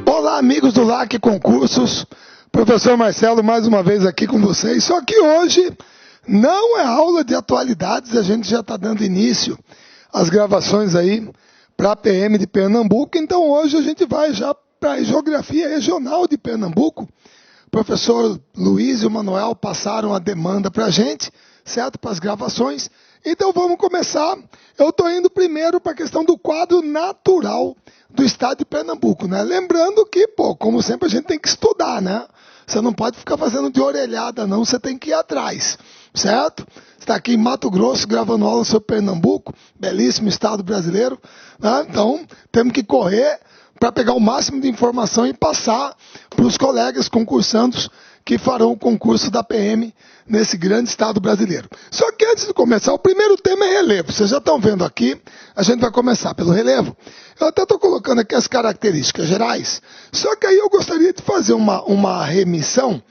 Olá, amigos do LAC Concursos, professor Marcelo mais uma vez aqui com vocês, só que hoje não é aula de atualidades, a gente já está dando início às gravações aí para a PM de Pernambuco, então hoje a gente vai já para a Geografia Regional de Pernambuco. O professor Luiz e o Manuel passaram a demanda para a gente, certo, para as gravações, então vamos começar. Eu estou indo primeiro para a questão do quadro natural do estado de Pernambuco, né? Lembrando que, como sempre, a gente tem que estudar, né? Você não pode ficar fazendo de orelhada, não, você tem que ir atrás, certo? Você está aqui em Mato Grosso gravando aula sobre Pernambuco, belíssimo estado brasileiro, né? Então temos que correr para pegar o máximo de informação e passar para os colegas concursandos que farão o concurso da PM nesse grande estado brasileiro. Só que antes de começar, o primeiro tema é relevo. Vocês já estão vendo aqui, a gente vai começar pelo relevo. Eu até estou colocando aqui as características gerais, só que aí eu gostaria de fazer uma remissão,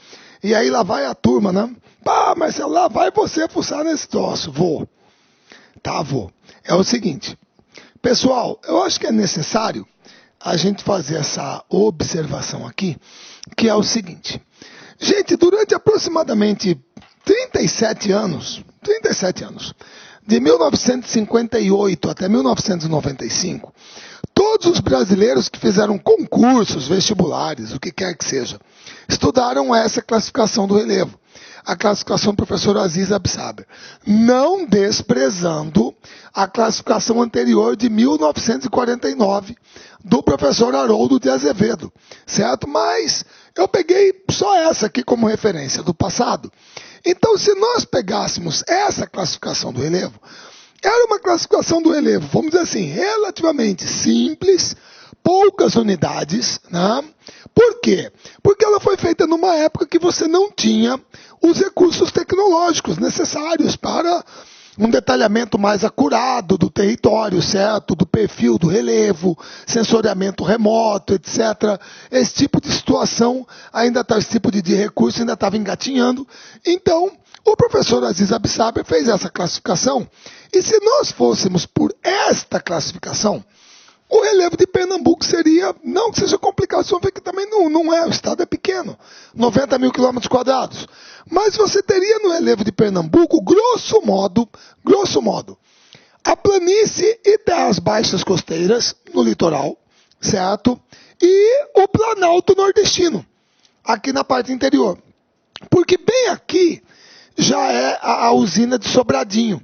e aí lá vai a turma, né? Marcelo, lá vai você fuçar nesse troço. Vou. Tá, vou. É o seguinte, pessoal, eu acho que é necessário a gente fazer essa observação aqui, que é o seguinte. Gente, durante aproximadamente 37 anos, de 1958 até 1995, todos os brasileiros que fizeram concursos, vestibulares, o que quer que seja, estudaram essa classificação do relevo, a classificação do professor Aziz Absaber, não desprezando a classificação anterior de 1949 do professor Haroldo de Azevedo, certo? Mas eu peguei só essa aqui como referência do passado. Então, se nós pegássemos essa classificação do relevo, era uma classificação do relevo, vamos dizer assim, relativamente simples, poucas unidades, né? Por quê? Porque ela foi feita numa época que você não tinha os recursos tecnológicos necessários para um detalhamento mais acurado do território, certo? Do perfil do relevo, sensoriamento remoto, etc. Esse tipo de situação, esse tipo de recurso ainda estava engatinhando. Então, o professor Aziz Absaber fez essa classificação. E se nós fôssemos por esta classificação, o relevo de Pernambuco seria, não que seja complicado, vocês vão ver que também não é, o estado é pequeno, 90 mil quilômetros quadrados. Mas você teria no relevo de Pernambuco, grosso modo, a planície e terras baixas costeiras no litoral, certo? E o Planalto nordestino, aqui na parte interior. Porque bem aqui já é a usina de Sobradinho.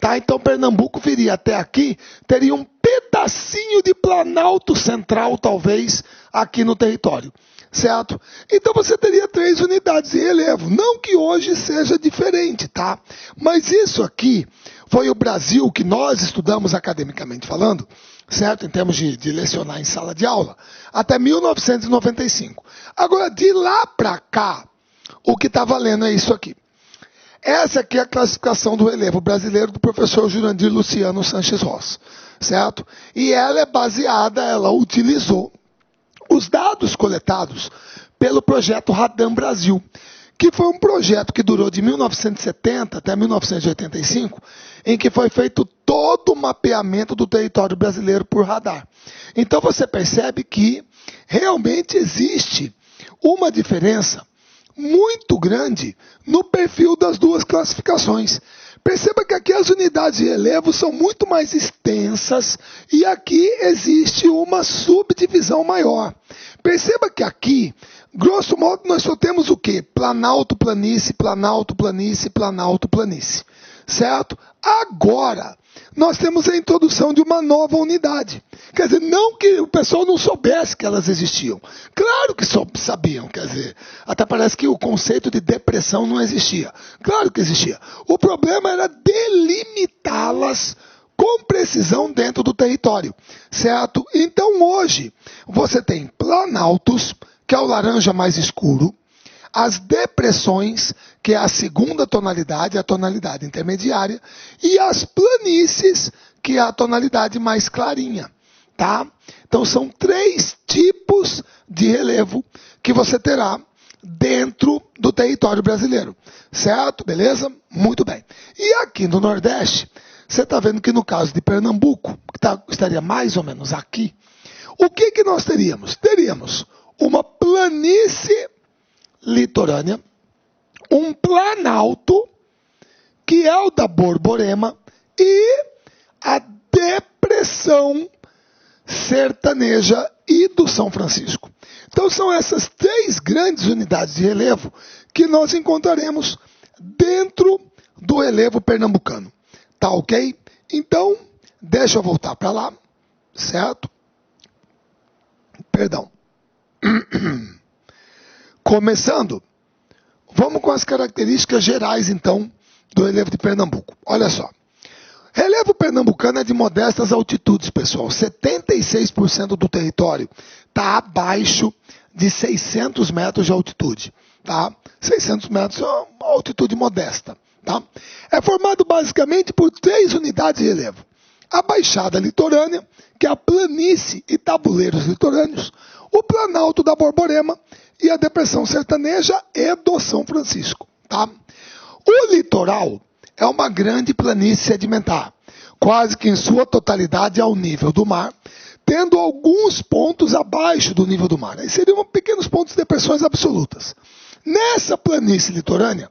Tá? Então Pernambuco viria até aqui, teria um pedacinho de Planalto Central, talvez, aqui no território, certo? Então você teria 3 unidades de relevo, não que hoje seja diferente, tá? Mas isso aqui foi o Brasil que nós estudamos academicamente falando, certo? Em termos de lecionar em sala de aula, até 1995. Agora, de lá para cá, o que está valendo é isso aqui. Essa aqui é a classificação do relevo brasileiro do professor Jurandir Luciano Sanches Ross, certo? E ela é baseada, ela utilizou os dados coletados pelo projeto Radam Brasil, que foi um projeto que durou de 1970 até 1985, em que foi feito todo o mapeamento do território brasileiro por radar. Então você percebe que realmente existe uma diferença muito grande no perfil das duas classificações. Perceba que aqui as unidades de relevo são muito mais extensas e aqui existe uma subdivisão maior. Perceba que aqui, grosso modo, nós só temos o quê? Planalto, planície, Planalto, planície, Planalto, planície. Certo? Agora, nós temos a introdução de uma nova unidade. Quer dizer, não que o pessoal não soubesse que elas existiam. Claro que sabiam, quer dizer, até parece que o conceito de depressão não existia. Claro que existia. O problema era delimitá-las com precisão dentro do território, certo? Então hoje, você tem planaltos, que é o laranja mais escuro, as depressões, que é a segunda tonalidade, a tonalidade intermediária, e as planícies, que é a tonalidade mais clarinha, tá? Então são 3 tipos de relevo que você terá dentro do território brasileiro, certo? Beleza? Muito bem. E aqui no Nordeste, você está vendo que no caso de Pernambuco, que estaria mais ou menos aqui, O que nós teríamos? Teríamos uma planície litorânea, um planalto, que é o da Borborema, e a depressão sertaneja e do São Francisco. Então são essas 3 grandes unidades de relevo que nós encontraremos dentro do relevo pernambucano. Tá ok? Então, deixa eu voltar para lá, certo? Perdão. Começando, vamos com as características gerais, então, do relevo de Pernambuco. Olha só. Relevo pernambucano é de modestas altitudes, pessoal. 76% do território está abaixo de 600 metros de altitude. Tá? 600 metros é uma altitude modesta. Tá? É formado basicamente por 3 unidades de relevo. A Baixada Litorânea, que é a planície e tabuleiros litorâneos, o Planalto da Borborema e a Depressão Sertaneja e do São Francisco. Tá? O litoral é uma grande planície sedimentar, quase que em sua totalidade ao nível do mar, tendo alguns pontos abaixo do nível do mar. Aí seriam pequenos pontos de depressões absolutas. Nessa planície litorânea,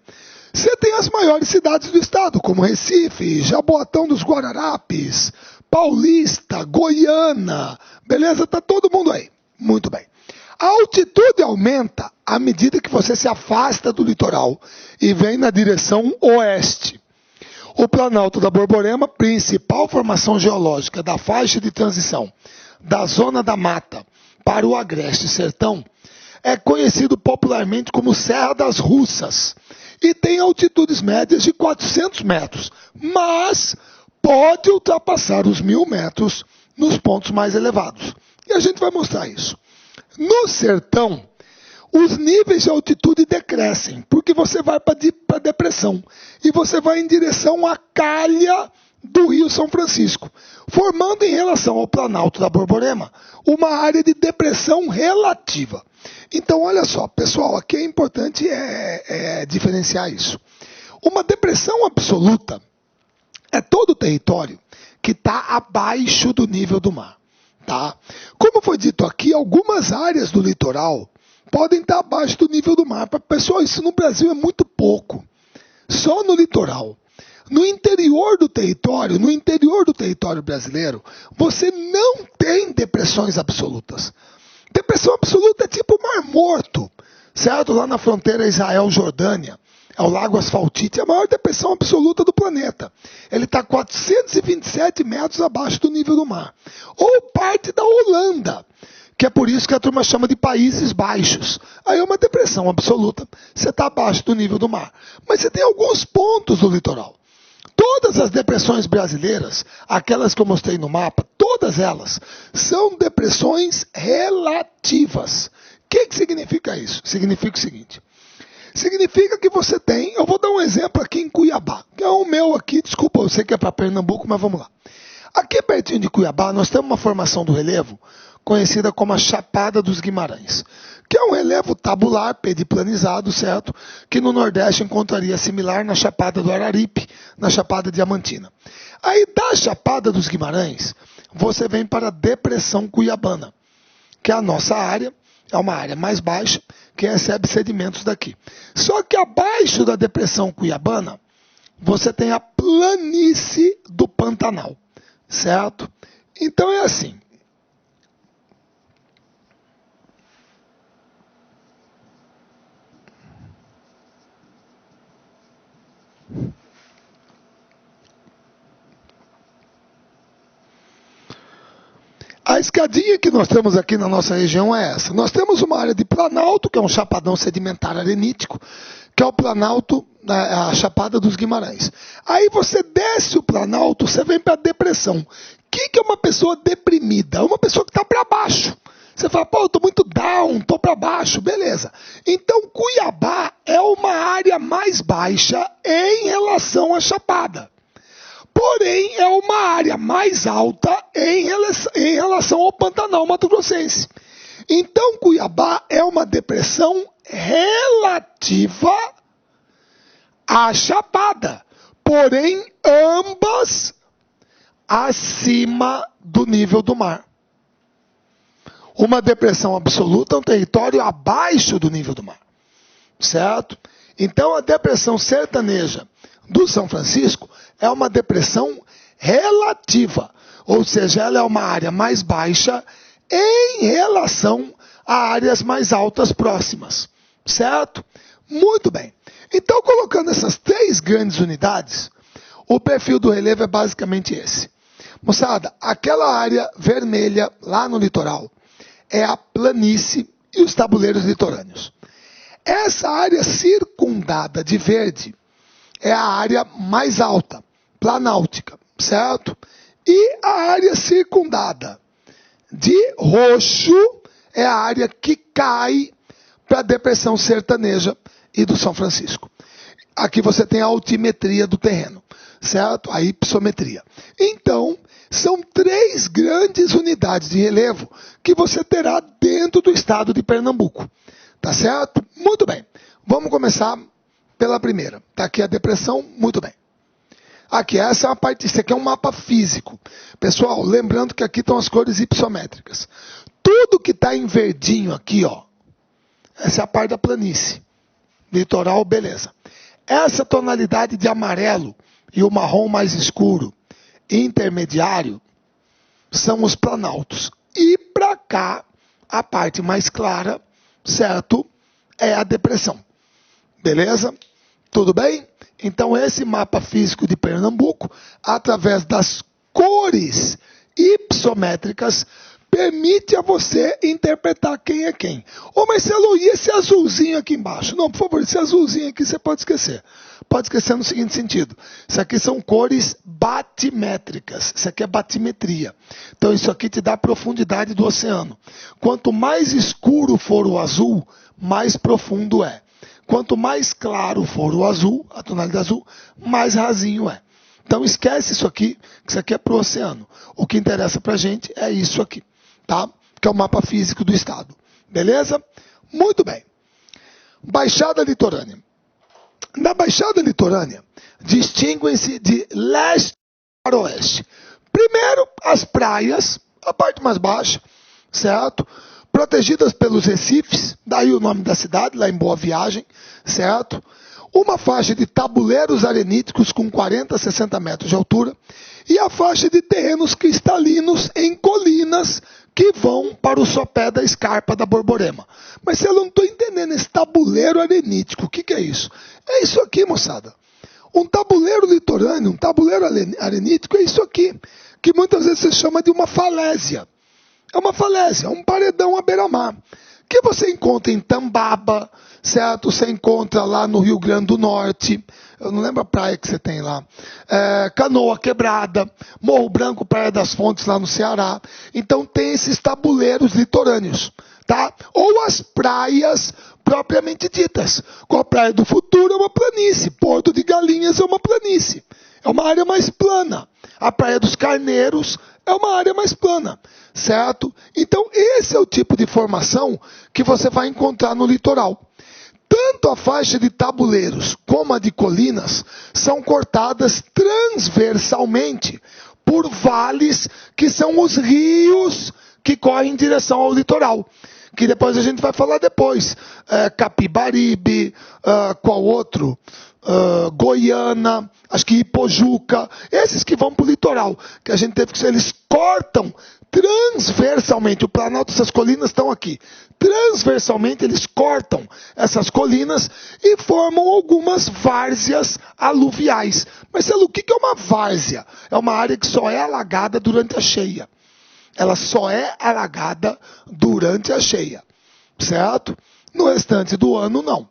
você tem as maiores cidades do estado, como Recife, Jaboatão dos Guararapes, Paulista, Goiânia, beleza? Tá todo mundo aí. Muito bem. A altitude aumenta à medida que você se afasta do litoral e vem na direção oeste. O Planalto da Borborema, principal formação geológica da faixa de transição da zona da mata para o agreste sertão, é conhecido popularmente como Serra das Russas e tem altitudes médias de 400 metros, mas pode ultrapassar os 1.000 metros nos pontos mais elevados. E a gente vai mostrar isso. No sertão, os níveis de altitude decrescem, porque você vai para a depressão e você vai em direção à calha do Rio São Francisco, formando em relação ao Planalto da Borborema uma área de depressão relativa. Então, olha só, pessoal, aqui é importante diferenciar isso. Uma depressão absoluta é todo o território que está abaixo do nível do mar. Tá? Como foi dito aqui, algumas áreas do litoral podem estar abaixo do nível do mar. Pessoal, isso no Brasil é muito pouco. Só no litoral. No interior do território brasileiro, você não tem depressões absolutas. Depressão absoluta é tipo Mar Morto, certo? Lá na fronteira Israel-Jordânia, é o Lago Asfaltite, é a maior depressão absoluta do planeta. Ele está 427 metros abaixo do nível do mar. Ou parte da Holanda, que é por isso que a turma chama de Países Baixos. Aí é uma depressão absoluta, você está abaixo do nível do mar. Mas você tem alguns pontos do litoral. Todas as depressões brasileiras, aquelas que eu mostrei no mapa, todas elas são depressões relativas. O que significa isso? Significa o seguinte. Significa que você tem, eu vou dar um exemplo aqui em Cuiabá, que é o meu aqui, desculpa, eu sei que é para Pernambuco, mas vamos lá. Aqui pertinho de Cuiabá, nós temos uma formação do relevo conhecida como a Chapada dos Guimarães, que é um relevo tabular, pediplanizado, certo? Que no Nordeste encontraria similar na Chapada do Araripe, na Chapada Diamantina. Aí da Chapada dos Guimarães, você vem para a Depressão Cuiabana, que é a nossa área, é uma área mais baixa, que recebe sedimentos daqui. Só que abaixo da Depressão Cuiabana, você tem a planície do Pantanal, certo? Então é assim. A escadinha que nós temos aqui na nossa região é essa. Nós temos uma área de planalto, que é um chapadão sedimentar arenítico, que é o planalto, a Chapada dos Guimarães. Aí você desce o planalto, você vem para a depressão. O que é uma pessoa deprimida? É uma pessoa que está para baixo. Você fala, pô, eu estou muito down, estou para baixo, beleza. Então Cuiabá é uma área mais baixa em relação à Chapada. Porém, é uma área mais alta em relação ao Pantanal Mato-Grossense. Então, Cuiabá é uma depressão relativa à Chapada. Porém, ambas acima do nível do mar. Uma depressão absoluta é um território abaixo do nível do mar, certo? Então a depressão sertaneja do São Francisco é uma depressão relativa, ou seja, ela é uma área mais baixa em relação a áreas mais altas próximas, certo? Muito bem. Então, colocando essas 3 grandes unidades, o perfil do relevo é basicamente esse. Moçada, aquela área vermelha lá no litoral é a planície e os tabuleiros litorâneos. Essa área circundada de verde é a área mais alta, planáltica, certo? E a área circundada de roxo é a área que cai para a depressão sertaneja e do São Francisco. Aqui você tem a altimetria do terreno, certo? A hipossometria. Então, são 3 grandes unidades de relevo que você terá dentro do estado de Pernambuco. Tá certo? Muito bem. Vamos começar pela primeira. Tá aqui a depressão, muito bem. Aqui, essa é uma parte, isso aqui é um mapa físico. Pessoal, lembrando que aqui estão as cores hipossométricas. Tudo que está em verdinho aqui, ó, essa é a parte da planície. Litoral, beleza. Essa tonalidade de amarelo e o marrom mais escuro, intermediário, são os planaltos. E para cá, a parte mais clara, certo, é a depressão. Beleza? Tudo bem? Então, esse mapa físico de Pernambuco, através das cores hipossométricas, permite a você interpretar quem é quem. Ô Marcelo, e esse azulzinho aqui embaixo? Não, por favor, esse azulzinho aqui você pode esquecer. Pode esquecer no seguinte sentido. Isso aqui são cores batimétricas. Isso aqui é batimetria. Então isso aqui te dá a profundidade do oceano. Quanto mais escuro for o azul, mais profundo é. Quanto mais claro for o azul, a tonalidade azul, mais rasinho é. Então esquece isso aqui, que isso aqui é para o oceano. O que interessa para a gente é isso aqui, tá? Que é o mapa físico do estado. Beleza? Muito bem. Baixada litorânea. Na Baixada litorânea, distinguem-se de leste para oeste. Primeiro, as praias, a parte mais baixa, certo? Protegidas pelos recifes, daí o nome da cidade, lá em Boa Viagem, certo? Uma faixa de tabuleiros areníticos com 40 a 60 metros de altura e a faixa de terrenos cristalinos em colinas que vão para o sopé da escarpa da Borborema. Mas eu não estou entendendo esse tabuleiro arenítico, o que é isso? É isso aqui, moçada. Um tabuleiro litorâneo, um tabuleiro arenítico é isso aqui, que muitas vezes se chama de uma falésia. É uma falésia, um paredão à beira-mar, que você encontra em Tambaba, certo? Você encontra lá no Rio Grande do Norte, eu não lembro a praia que você tem lá, Canoa Quebrada, Morro Branco, Praia das Fontes lá no Ceará. Então tem esses tabuleiros litorâneos, tá? Ou as praias propriamente ditas. Com a Praia do Futuro é uma planície, Porto de Galinhas é uma planície, é uma área mais plana. A Praia dos Carneiros é uma área mais plana, certo? Então esse é o tipo de formação que você vai encontrar no litoral. Tanto a faixa de tabuleiros como a de colinas são cortadas transversalmente por vales que são os rios que correm em direção ao litoral. Que depois a gente vai falar depois. Capibaribe, qual outro? Goiâna, acho que Ipojuca, esses que vão para o litoral, que a gente teve que ser, eles cortam transversalmente, o Planalto, essas colinas estão aqui, transversalmente eles cortam essas colinas e formam algumas várzeas aluviais. Marcelo, o que é uma várzea? É uma área que só é alagada durante a cheia. Ela só é alagada durante a cheia, certo? No restante do ano, não.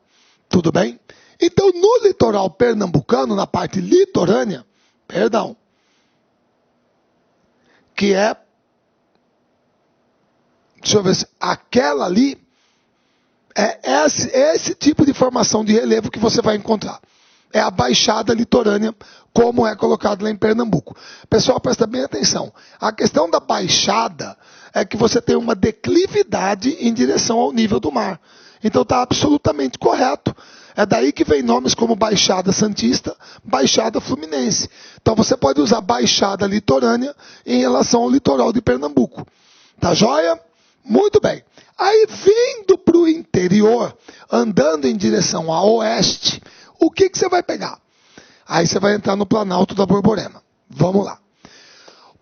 Tudo bem? Então, no litoral pernambucano, na parte litorânea, que é, deixa eu ver se, aquela ali, é esse tipo de formação de relevo que você vai encontrar. É a baixada litorânea, como é colocado lá em Pernambuco. Pessoal, presta bem atenção. A questão da baixada é que você tem uma declividade em direção ao nível do mar. Então está absolutamente correto. É daí que vem nomes como Baixada Santista, Baixada Fluminense. Então você pode usar Baixada Litorânea em relação ao litoral de Pernambuco. Tá joia? Muito bem. Aí, vindo para o interior, andando em direção a oeste, o que você vai pegar? Aí você vai entrar no Planalto da Borborema. Vamos lá.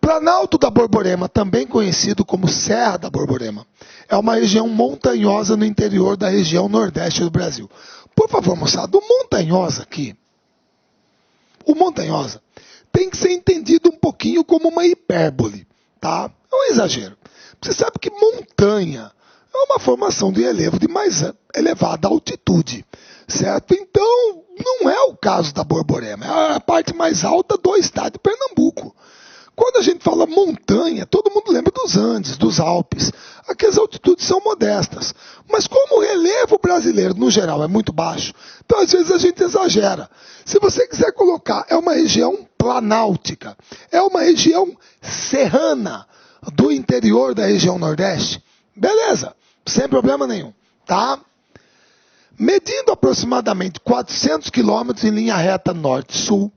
Planalto da Borborema, também conhecido como Serra da Borborema, é uma região montanhosa no interior da região nordeste do Brasil. Por favor, moçada, o montanhosa aqui, o montanhosa, tem que ser entendido um pouquinho como uma hipérbole, tá? É um exagero. Você sabe que montanha é uma formação de relevo de mais elevada altitude, certo? Então, não é o caso da Borborema, é a parte mais alta do estado de Pernambuco. Quando a gente fala montanha, todo mundo lembra dos Andes, dos Alpes. Aqui as altitudes são modestas. Mas como o relevo brasileiro, no geral, é muito baixo, então às vezes a gente exagera. Se você quiser colocar, é uma região planáltica, é uma região serrana do interior da região Nordeste. Beleza, sem problema nenhum, tá? Medindo aproximadamente 400 quilômetros em linha reta norte-sul,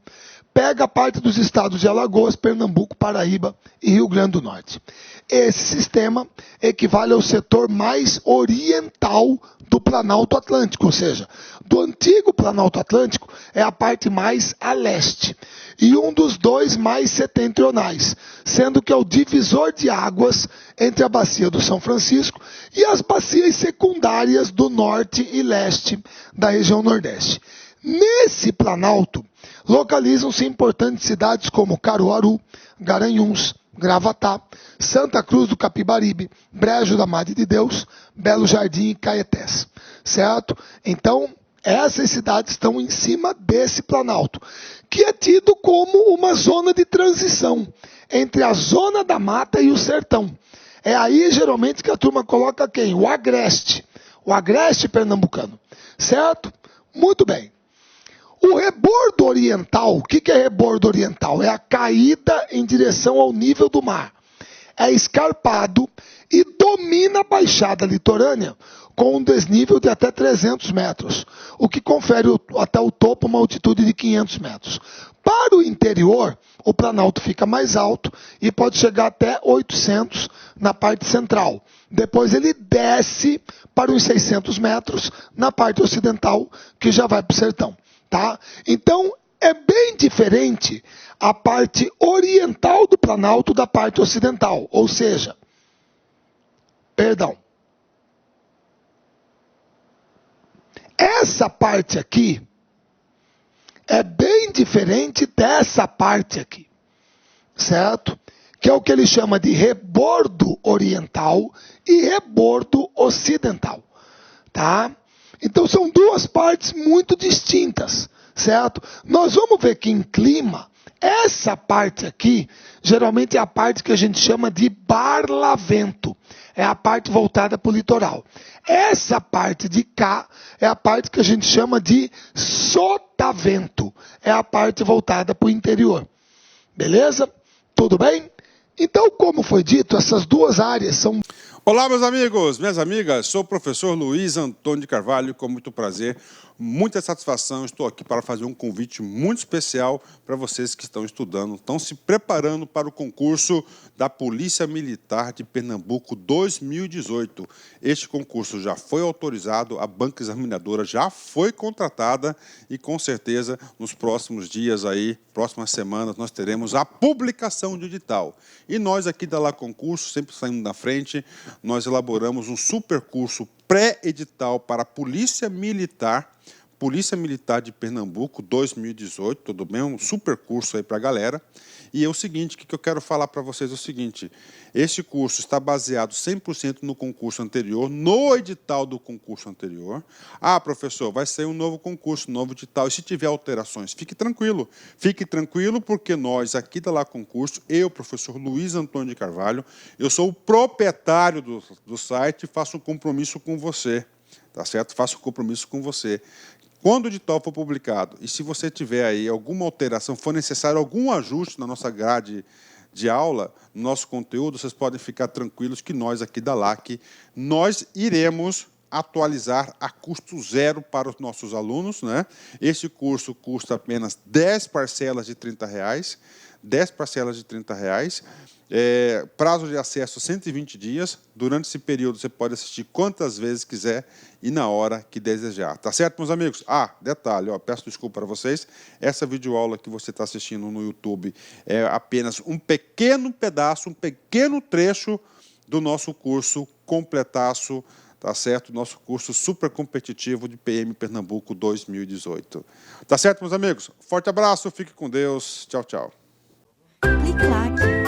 pega a parte dos estados de Alagoas, Pernambuco, Paraíba e Rio Grande do Norte. Esse sistema equivale ao setor mais oriental do Planalto Atlântico, ou seja, do antigo Planalto Atlântico é a parte mais a leste e um dos dois mais setentrionais, sendo que é o divisor de águas entre a bacia do São Francisco e as bacias secundárias do norte e leste da região Nordeste. Nesse Planalto, localizam-se importantes cidades como Caruaru, Garanhuns, Gravatá, Santa Cruz do Capibaribe, Brejo da Madre de Deus, Belo Jardim e Caetés, certo? Então, essas cidades estão em cima desse Planalto, que é tido como uma zona de transição entre a zona da mata e o sertão. É aí, geralmente, que a turma coloca quem? O agreste pernambucano, certo? Muito bem. O rebordo oriental, o que é rebordo oriental? É a caída em direção ao nível do mar. É escarpado e domina a baixada litorânea com um desnível de até 300 metros, o que confere até o topo uma altitude de 500 metros. Para o interior, o Planalto fica mais alto e pode chegar até 800 na parte central. Depois ele desce para uns 600 metros na parte ocidental, que já vai para o sertão. Tá? Então, é bem diferente a parte oriental do Planalto da parte ocidental. Ou seja, essa parte aqui é bem diferente dessa parte aqui, certo? Que é o que ele chama de rebordo oriental e rebordo ocidental, tá? Então são duas partes muito distintas, certo? Nós vamos ver que em clima, essa parte aqui, geralmente é a parte que a gente chama de barlavento. É a parte voltada para o litoral. Essa parte de cá é a parte que a gente chama de sotavento. É a parte voltada para o interior. Beleza? Tudo bem? Então, como foi dito, essas duas áreas são... Olá, meus amigos, minhas amigas, sou o professor Luiz Antônio de Carvalho, com muito prazer, muita satisfação, estou aqui para fazer um convite muito especial para vocês que estão estudando, estão se preparando para o concurso da Polícia Militar de Pernambuco 2018. Este concurso já foi autorizado, a banca examinadora já foi contratada e com certeza nos próximos dias aí, próximas semanas, nós teremos a publicação do edital. E nós aqui da Lá Concurso, sempre saindo na frente, nós elaboramos um super curso pré-edital para a Polícia Militar de Pernambuco 2018, tudo bem? Um super curso aí para a galera. E é o seguinte, o que eu quero falar para vocês é o seguinte, esse curso está baseado 100% no concurso anterior, no edital do concurso anterior. Ah, professor, vai sair um novo concurso, um novo edital, e se tiver alterações, fique tranquilo porque nós aqui da Lá Concurso, eu, professor Luiz Antônio de Carvalho, eu sou o proprietário do site e faço um compromisso com você, tá certo? Faço um compromisso com você. Quando o edital for publicado, e se você tiver aí alguma alteração, for necessário algum ajuste na nossa grade de aula, no nosso conteúdo, vocês podem ficar tranquilos que nós aqui da LAC, nós iremos atualizar a custo zero para os nossos alunos, né? Esse curso custa apenas 10 parcelas de R$30, 10 parcelas de R$30. Prazo de acesso 120 dias. Durante esse período, você pode assistir quantas vezes quiser e na hora que desejar. Tá certo, meus amigos? Detalhe, peço desculpa para vocês. Essa videoaula que você está assistindo no YouTube é apenas um pequeno pedaço, um pequeno trecho do nosso curso completaço, tá certo? Nosso curso super competitivo de PM Pernambuco 2018. Tá certo, meus amigos? Forte abraço, fique com Deus. Tchau, tchau. Clique-claque.